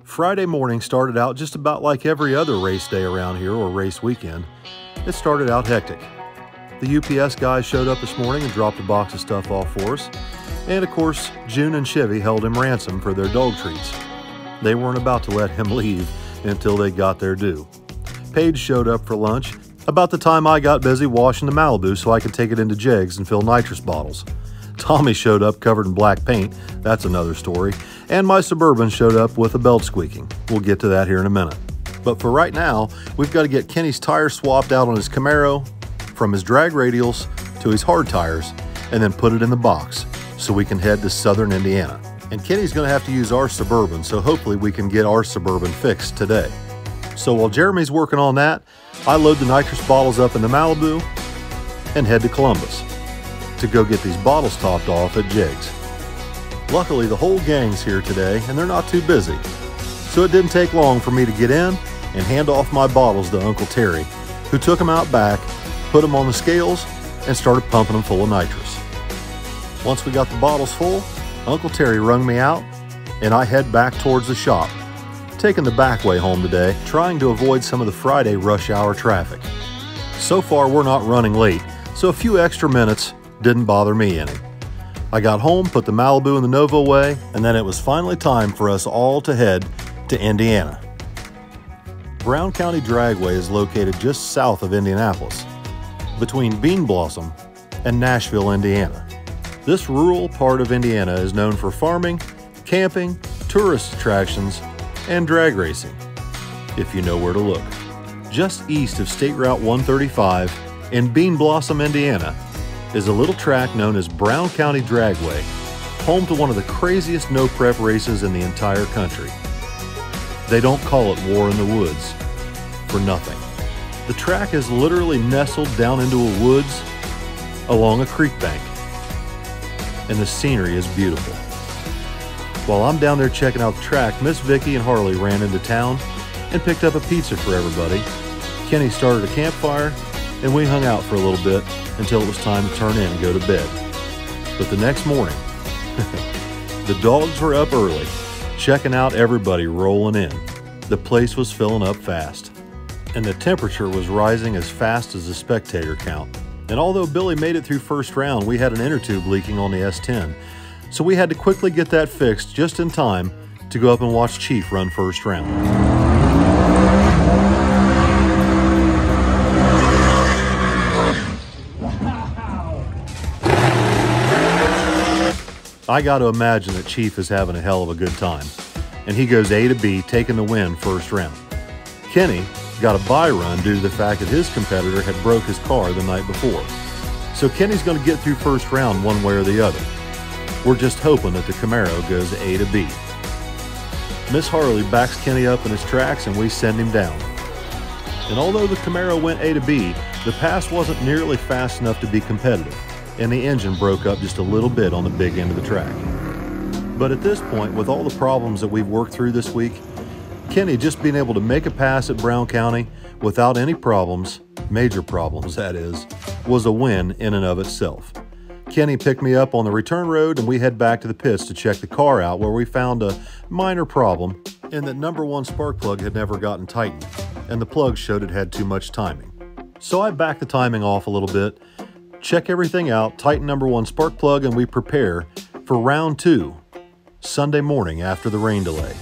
Friday morning started out just about like every other race day around here, or race weekend. It started out hectic. The UPS guys showed up this morning and dropped a box of stuff off for us. And of course, June and Chevy held him ransom for their dog treats. They weren't about to let him leave until they got their due. Paige showed up for lunch about the time I got busy washing the Malibu so I could take it into jegs and fill nitrous bottles. Tommy showed up covered in black paint, that's another story, and my Suburban showed up with a belt squeaking. We'll get to that here in a minute. But for right now, we've got to get Kenny's tires swapped out on his Camaro, from his drag radials to his hard tires, and then put it in the box so we can head to southern Indiana. And Kenny's going to have to use our Suburban, so hopefully we can get our Suburban fixed today. So while Jeremy's working on that, I load the nitrous bottles up in the Malibu and head to Columbus to go get these bottles topped off at Jigs. Luckily, the whole gang's here today and they're not too busy. So it didn't take long for me to get in and hand off my bottles to Uncle Terry, who took them out back, put them on the scales, and started pumping them full of nitrous. Once we got the bottles full, Uncle Terry wrung me out and I head back towards the shop, taking the back way home today, trying to avoid some of the Friday rush hour traffic. So far, we're not running late, so a few extra minutes didn't bother me any. I got home, put the Malibu in the Nova away, and then it was finally time for us all to head to Indiana. Brown County Dragway is located just south of Indianapolis, between Bean Blossom and Nashville, Indiana. This rural part of Indiana is known for farming, camping, tourist attractions, and drag racing, if you know where to look. Just east of State Route 135 in Bean Blossom, Indiana, is a little track known as Brown County Dragway, home to one of the craziest no-prep races in the entire country. They don't call it War in the Woods for nothing. The track is literally nestled down into a woods along a creek bank, and the scenery is beautiful. While I'm down there checking out the track, Miss Vicky and Harley ran into town and picked up a pizza for everybody. Kenny started a campfire, and we hung out for a little bit until it was time to turn in and go to bed. But the next morning, the dogs were up early, checking out everybody rolling in. The place was filling up fast, and the temperature was rising as fast as the spectator count. And although Billy made it through first round, we had an inner tube leaking on the S10, so we had to quickly get that fixed just in time to go up and watch Chief run first round. I got to imagine that Chief is having a hell of a good time, and he goes A to B, taking the win first round. Kenny got a bye run due to the fact that his competitor had broke his car the night before. So Kenny's going to get through first round one way or the other. We're just hoping that the Camaro goes A to B. Miss Harley backs Kenny up in his tracks and we send him down. And although the Camaro went A to B, the pass wasn't nearly fast enough to be competitive, and the engine broke up just a little bit on the big end of the track. But at this point, with all the problems that we've worked through this week, Kenny just being able to make a pass at Brown County without any problems, major problems that is, was a win in and of itself. Kenny picked me up on the return road and we head back to the pits to check the car out, where we found a minor problem in that number one spark plug had never gotten tightened and the plug showed it had too much timing. So I backed the timing off a little bit, check everything out, tighten number one spark plug, and we prepare for round 2, Sunday morning after the rain delay.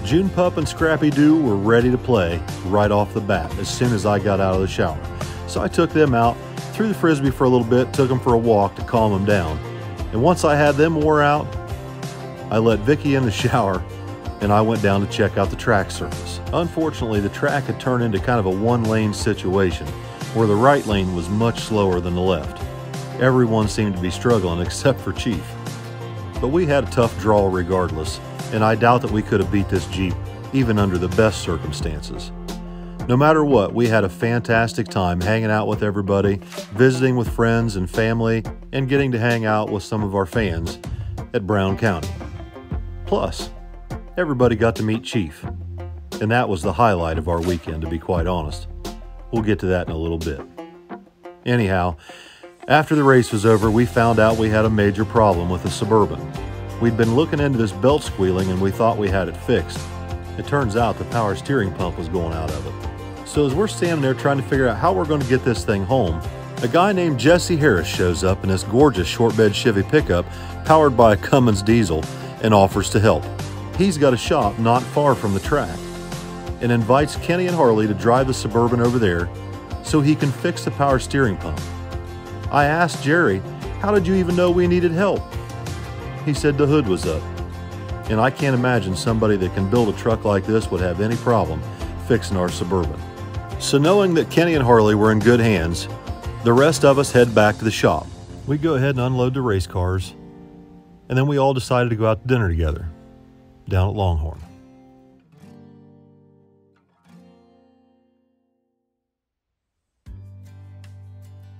June Pup and Scrappy Doo were ready to play right off the bat as soon as I got out of the shower. So I took them out, threw the Frisbee for a little bit, took them for a walk to calm them down. And once I had them wore out, I let Vicky in the shower and I went down to check out the track surface. Unfortunately, the track had turned into kind of a one-lane situation, where the right lane was much slower than the left. Everyone seemed to be struggling except for Chief. But we had a tough draw regardless, and I doubt that we could have beat this Jeep even under the best circumstances. No matter what, we had a fantastic time hanging out with everybody, visiting with friends and family, and getting to hang out with some of our fans at Brown County. Plus, everybody got to meet Chief, and that was the highlight of our weekend, to be quite honest. We'll get to that in a little bit. Anyhow, after the race was over, we found out we had a major problem with the Suburban. We'd been looking into this belt squealing and we thought we had it fixed. It turns out the power steering pump was going out of it. So as we're standing there trying to figure out how we're going to get this thing home, a guy named Jesse Harris shows up in this gorgeous short bed Chevy pickup powered by a Cummins diesel and offers to help. He's got a shop not far from the track and invites Kenny and Harley to drive the Suburban over there so he can fix the power steering pump. I asked Jerry, how did you even know we needed help? He said the hood was up. And I can't imagine somebody that can build a truck like this would have any problem fixing our Suburban. So knowing that Kenny and Harley were in good hands, the rest of us head back to the shop. We go ahead and unload the race cars, and then we all decided to go out to dinner together down at Longhorn.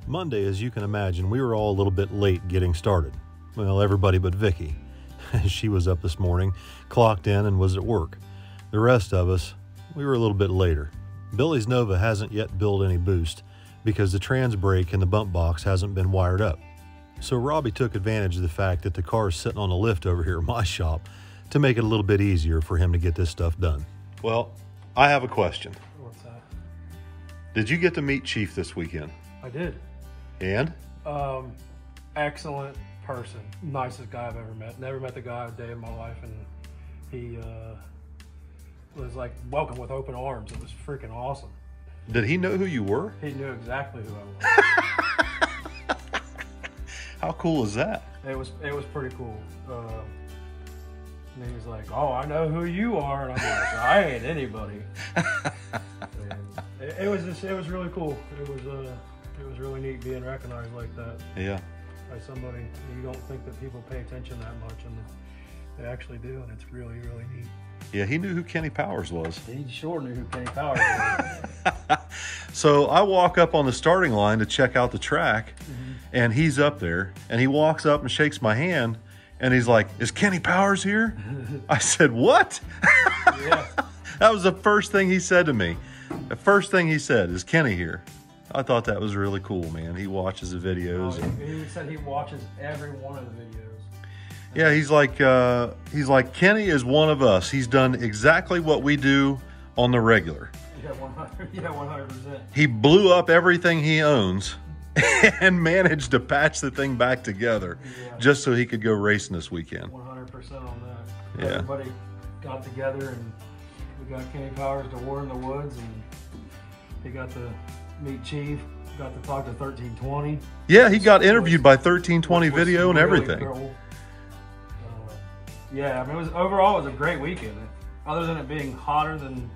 Monday, as you can imagine, we were all a little bit late getting started. Well, everybody but Vicky. She was up this morning, clocked in, and was at work. The rest of us, we were a little bit later. Billy's Nova hasn't yet built any boost because the trans brake and the bump box hasn't been wired up. So Robbie took advantage of the fact that the car is sitting on a lift over here at my shop to make it a little bit easier for him to get this stuff done. Well, I have a question. What's that? Did you get to meet Chief this weekend? I did. And? Excellent person. Nicest guy I've ever met. Never met the guy a day in my life, and he was like welcome with open arms. It was freaking awesome. Did he know who you were? He knew exactly who I was. How cool is that? It was pretty cool. And he was like, "Oh, I know who you are," and I'm like, "I ain't anybody." And it was really cool. It was really neat being recognized like that. Yeah. By somebody. You don't think that people pay attention that much, and they actually do, and it's really, really neat. Yeah, he knew who Kenny Powers was. He sure knew who Kenny Powers was. So I walk up on the starting line to check out the track, and he's up there, and he walks up and shakes my hand, and he's like, "Is Kenny Powers here?" I said, "What?" Yeah. That was the first thing he said to me. The first thing he said, "Is Kenny here?" I thought that was really cool, man. He watches the videos. He said he watches every one of the videos. Yeah, he's like, Kenny is one of us. He's done exactly what we do on the regular. Yeah, 100%. He blew up everything he owns and managed to patch the thing back together just so he could go racing this weekend. 100% on that. Yeah. Everybody got together, and we got Kenny Powers to War in the Woods, and he got to meet Chief, got to talk to 1320. Yeah, he got interviewed by 1320 video and everything. Cool. Yeah, I mean, overall it was a great weekend. Other than it being hotter than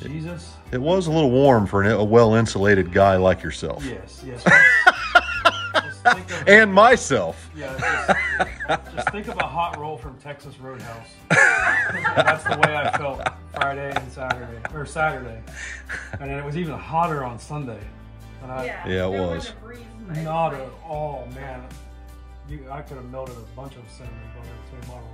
Jesus. It was a little warm for a well-insulated guy like yourself. Yes. And myself. Yeah, just think of a hot roll from Texas Roadhouse. That's the way I felt Friday and Saturday. And then it was even hotter on Sunday. And yeah, it was. Not at all, man. I could have melted a bunch of cinnamon butter between my rolls.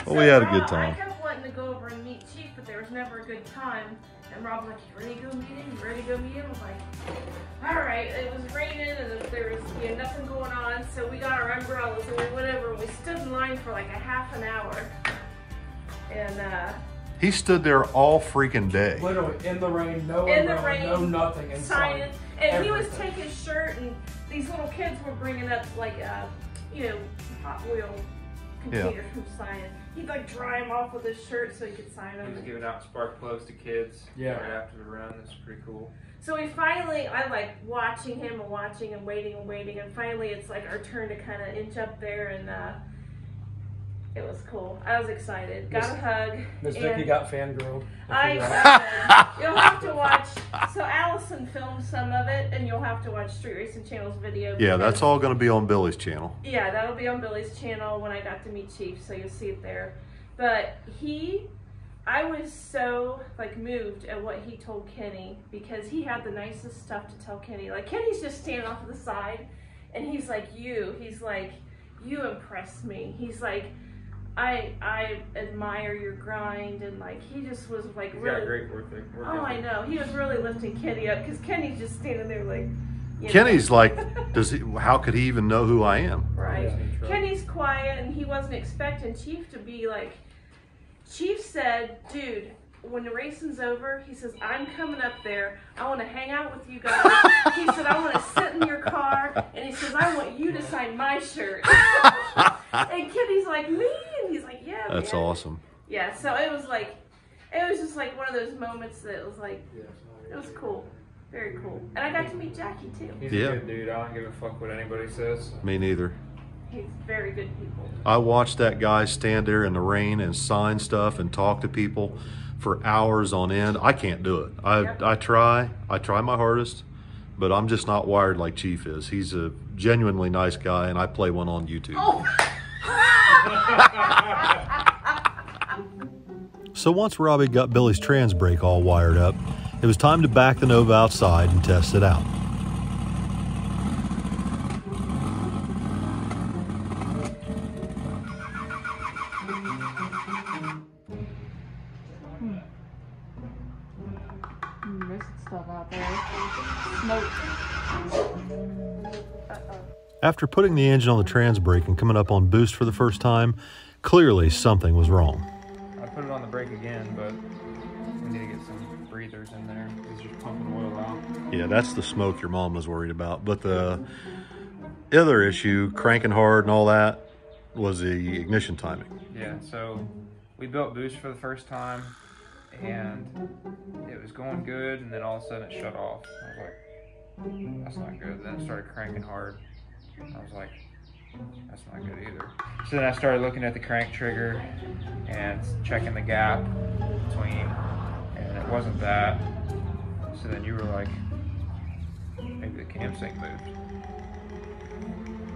Well, we had a good time. I kept wanting to go over and meet Chief, but there was never a good time. And Rob was like, "You ready to go meet him? You ready to go meet him?" I was like, "All right." It was raining, and there was nothing going on, so we got our umbrellas and we went over and we stood in line for like a half an hour. And he stood there all freaking day. Literally in the rain, no umbrella, no nothing inside. And he was taking his shirt, and these little kids were bringing up like Hot Wheel containers from signing. He'd like dry them off with his shirt so he could sign them. He was giving out spark plugs to kids right after the run. That's pretty cool. So I like watching him and watching and waiting, and finally it's like our turn to kind of inch up there, and it was cool. I was excited. Got a hug. Miss Vicky got fangirled. You'll have to watch. So Allison filmed some of it, and you'll have to watch Street Racing Channel's video. Yeah, that's all going to be on Billy's channel. Yeah, that'll be on Billy's channel when I got to meet Chief, so you'll see it there. But I was so like moved at what he told Kenny, because he had the nicest stuff to tell Kenny. Like, Kenny's just standing off to the side, and he's like, you impressed me. He's like, I admire your grind, and like he just was like He's really. got a great work ethic. I know, he was really lifting Kenny up, because Kenny's just standing there like. Kenny's like, how could he even know who I am? Right. Kenny Kenny's quiet and he wasn't expecting Chief to be like, Chief said, dude, when the racing's over, he says, I'm coming up there. I want to hang out with you guys. He said, I want to sit in your car. And he says, I want you to sign my shirt. And Kenny's like, me? And he's like, yeah, That's man. awesome. Yeah, so it was just like one of those moments that was like, it was cool. Very cool. And I got to meet Jackie too. He's a good dude. I don't give a fuck what anybody says. Me neither. He's very good people. I watched that guy stand there in the rain and sign stuff and talk to people for hours on end. I can't do it. I try my hardest, but I'm just not wired like Chief is. He's a genuinely nice guy, and I play one on YouTube. Oh. So once Robbie got Billy's trans brake all wired up, it was time to back the Nova outside and test it out. There's stuff out there. Smoke. After putting the engine on the trans brake and coming up on boost for the first time, clearly something was wrong. I put it on the brake again, but we need to get some breathers in there. It's just pumping oil out. Yeah, that's the smoke your mom was worried about. But the other issue, cranking hard and all that, was the ignition timing. Yeah, so we built boost for the first time, and it was going good, and then all of a sudden it shut off. I was like, that's not good. Then it started cranking hard. I was like, that's not good either. So then I started looking at the crank trigger and checking the gap between, and it wasn't that. So then you were like, maybe the cam sync moved.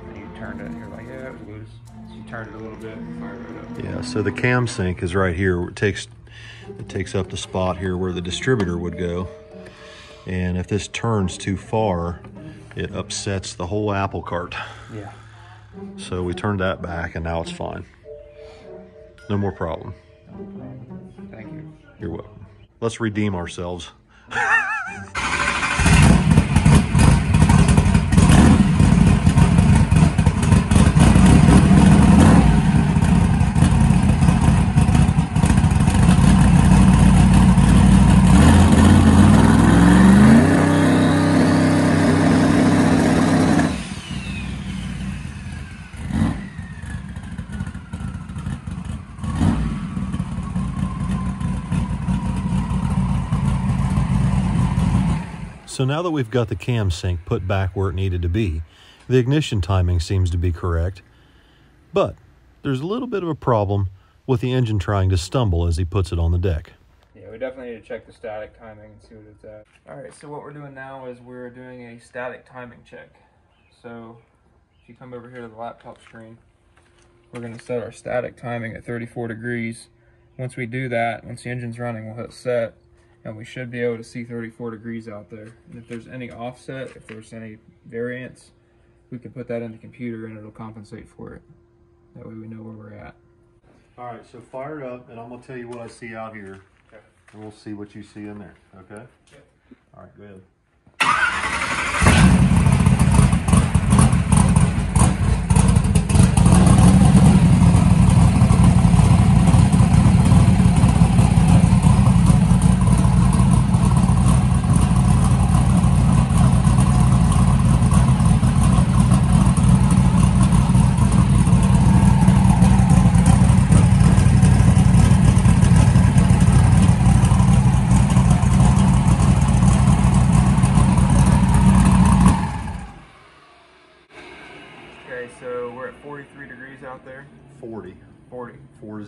And you turned it, and you're like, yeah, it was loose. So you turned it a little bit and fired it up. Yeah, so the cam sync is right here. It takes up the spot here where the distributor would go. And if this turns too far, it upsets the whole apple cart. Yeah. So we turned that back and now it's fine. No more problem. Thank you. You're welcome. Let's redeem ourselves. So now that we've got the cam sync put back where it needed to be, the ignition timing seems to be correct, but there's a little bit of a problem with the engine trying to stumble as he puts it on the deck. Yeah, we definitely need to check the static timing and see what it's at. All right, so what we're doing now is we're doing a static timing check. So if you come over here to the laptop screen, we're gonna set our static timing at 34 degrees. Once we do that, once the engine's running, we'll hit set, and we should be able to see 34 degrees out there. And if there's any offset, if there's any variance, we can put that in the computer and it'll compensate for it. That way we know where we're at. All right, so fire it up, and I'm gonna tell you what I see out here. Okay. And we'll see what you see in there, okay? Okay. All right, go ahead. Okay, so we're at 43 degrees out there. 40. 40. 40.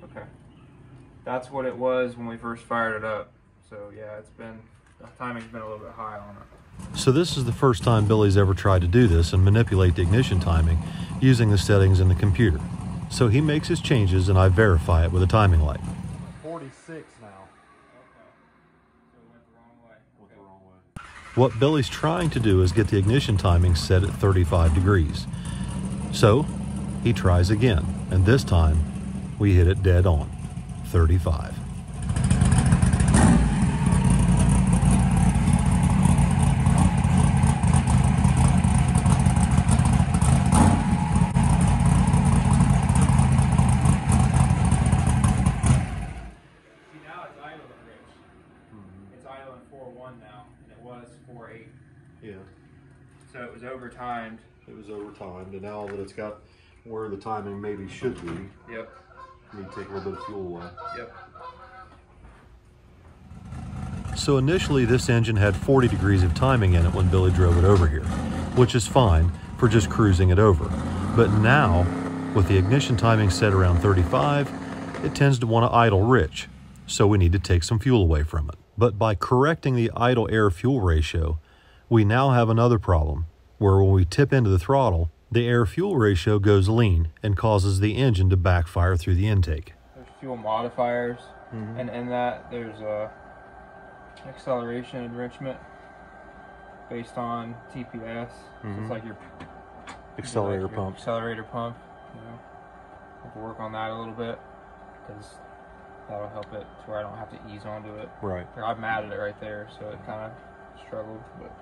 Okay. That's what it was when we first fired it up. So yeah, the timing's been a little bit high on it. So this is the first time Billy's ever tried to do this and manipulate the ignition timing using the settings in the computer. So he makes his changes and I verify it with a timing light. 46 now. So it went the wrong way. Went the wrong way. What Billy's trying to do is get the ignition timing set at 35 degrees. So he tries again, and this time we hit it dead on, 35. Yeah. So it was over-timed. It was over-timed, and now that it's got where the timing maybe should be, Yep. you need to take a little bit of fuel away. Yep. So initially this engine had 40 degrees of timing in it when Billy drove it over here, which is fine for just cruising it over. But now, with the ignition timing set around 35, it tends to want to idle rich, so we need to take some fuel away from it. But by correcting the idle air-fuel ratio, we now have another problem, where when we tip into the throttle, the air-fuel ratio goes lean and causes the engine to backfire through the intake. There's fuel modifiers, and in that there's a acceleration enrichment based on TPS. So it's like your Accelerator pump. Accelerator pump. You know, have to work on that a little bit because that'll help it to where I don't have to ease onto it. Right. I'm mad at it right there, so it kind of struggled, but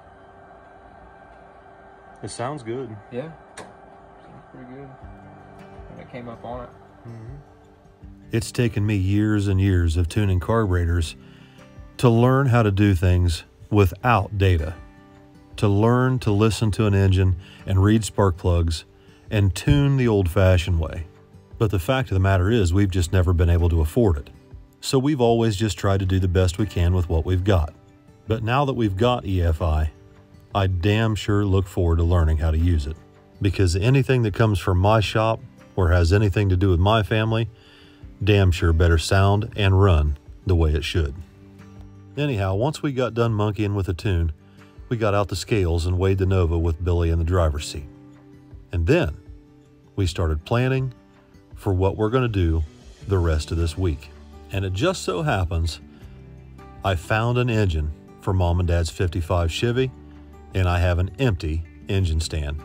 It sounds good. yeah, seems pretty good when it came up on it. It's taken me years and years of tuning carburetors to learn how to do things without data, to learn to listen to an engine and read spark plugs and tune the old-fashioned way. But the fact of the matter is we've just never been able to afford it. So we've always just tried to do the best we can with what we've got. But now that we've got EFI, I damn sure look forward to learning how to use it. Because anything that comes from my shop or has anything to do with my family, damn sure better sound and run the way it should. Anyhow, once we got done monkeying with the tune, we got out the scales and weighed the Nova with Billy in the driver's seat. And then we started planning for what we're going to do the rest of this week. And it just so happens I found an engine for Mom and Dad's 55 Chevy, and I have an empty engine stand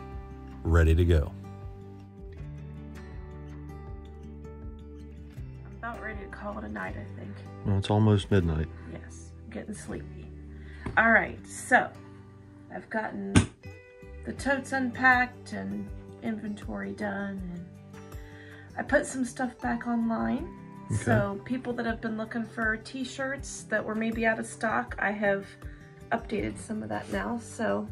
ready to go. I'm about ready to call it a night, I think. Well, it's almost midnight. Yes, I'm getting sleepy. All right, so I've gotten the totes unpacked and inventory done, and I put some stuff back online. Okay. So people that have been looking for t-shirts that were maybe out of stock, I have updated some of that now, so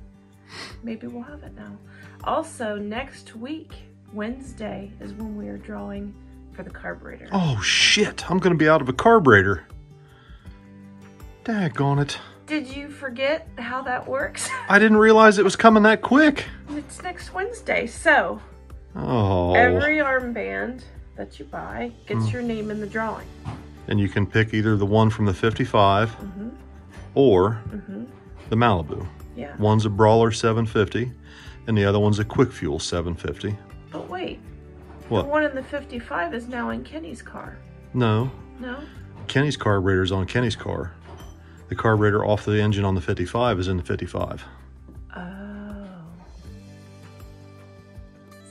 maybe we'll have it now. Also, next week, Wednesday, is when we are drawing for the carburetor. Oh shit, I'm gonna be out of a carburetor. Daggone it. Did you forget how that works? I didn't realize it was coming that quick. It's next Wednesday, so Oh. every armband that you buy gets your name in the drawing. And you can pick either the one from the 55 or the Malibu. Yeah. One's a Brawler 750 and the other one's a Quick Fuel 750. But wait, What? the one in the 55 is now in Kenny's car. No. No? Kenny's carburetor's on Kenny's car. The carburetor off the engine on the 55 is in the 55. Oh.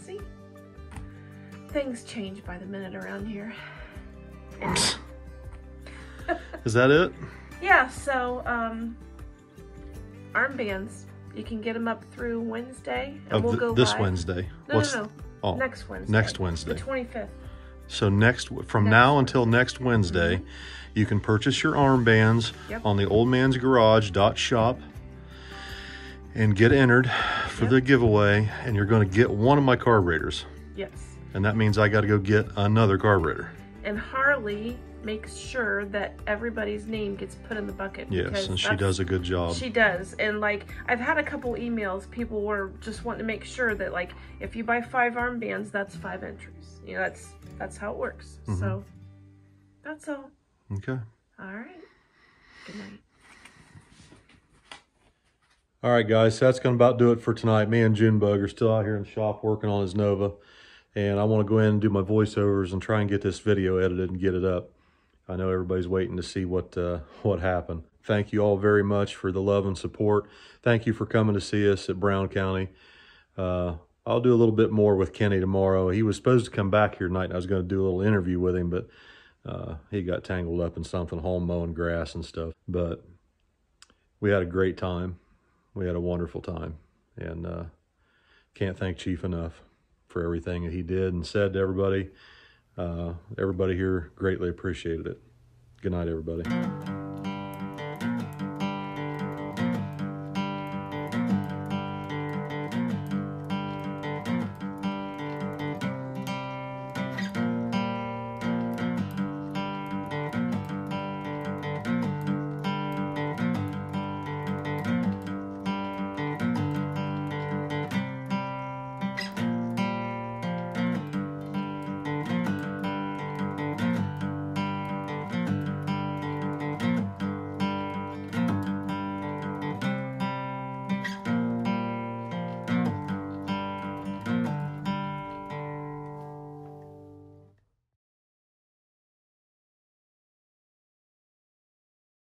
See? Things change by the minute around here. Is that it? Yeah, so, armbands, you can get them up through Wednesday, and we'll go this live. Wednesday. No, no. Oh, Next Wednesday. next Wednesday. The 25th. So from now until next Wednesday, you can purchase your armbands on the oldmansgarage.shop and get entered for the giveaway, and you're going to get one of my carburetors. Yes. And that means I got to go get another carburetor. And Harley makes sure that everybody's name gets put in the bucket. Yes, and she does a good job. She does. And like, I've had a couple emails, people were just wanting to make sure that like, if you buy 5 armbands, that's 5 entries. You know, that's how it works. So that's all. Okay. All right. Good night. All right, guys, so that's going to about do it for tonight. Me and Junebug are still out here in the shop working on his Nova, and I want to go in and do my voiceovers and try and get this video edited and get it up. I know everybody's waiting to see what happened. Thank you all very much for the love and support. Thank you for coming to see us at Brown County. I'll do a little bit more with Kenny tomorrow. He was supposed to come back here tonight, and I was going to do a little interview with him, but he got tangled up in something, home mowing grass and stuff. But we had a great time. We had a wonderful time, and can't thank Chief enough for everything that he did and said to everybody. Everybody here greatly appreciated it. Good night, everybody.